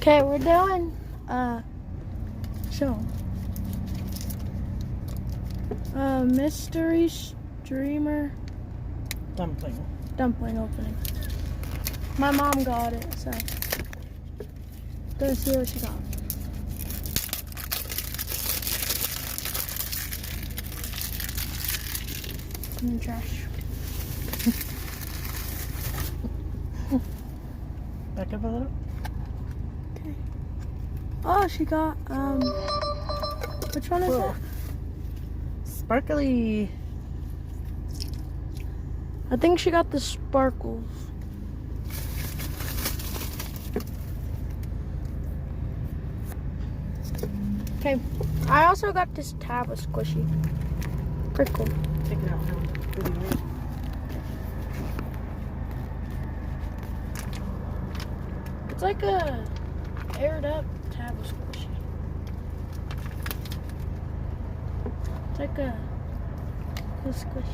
Okay, we're doing mystery streamer dumpling opening. My mom got it, so gonna see what she got. In the trash. Back up a little. Okay. Oh, she got which one is that? Sparkly. I think she got the sparkles. Okay. I also got this tab with squishy. Pretty cool. Check it out now. It's like a aired up tab with squishy. It's like a squish.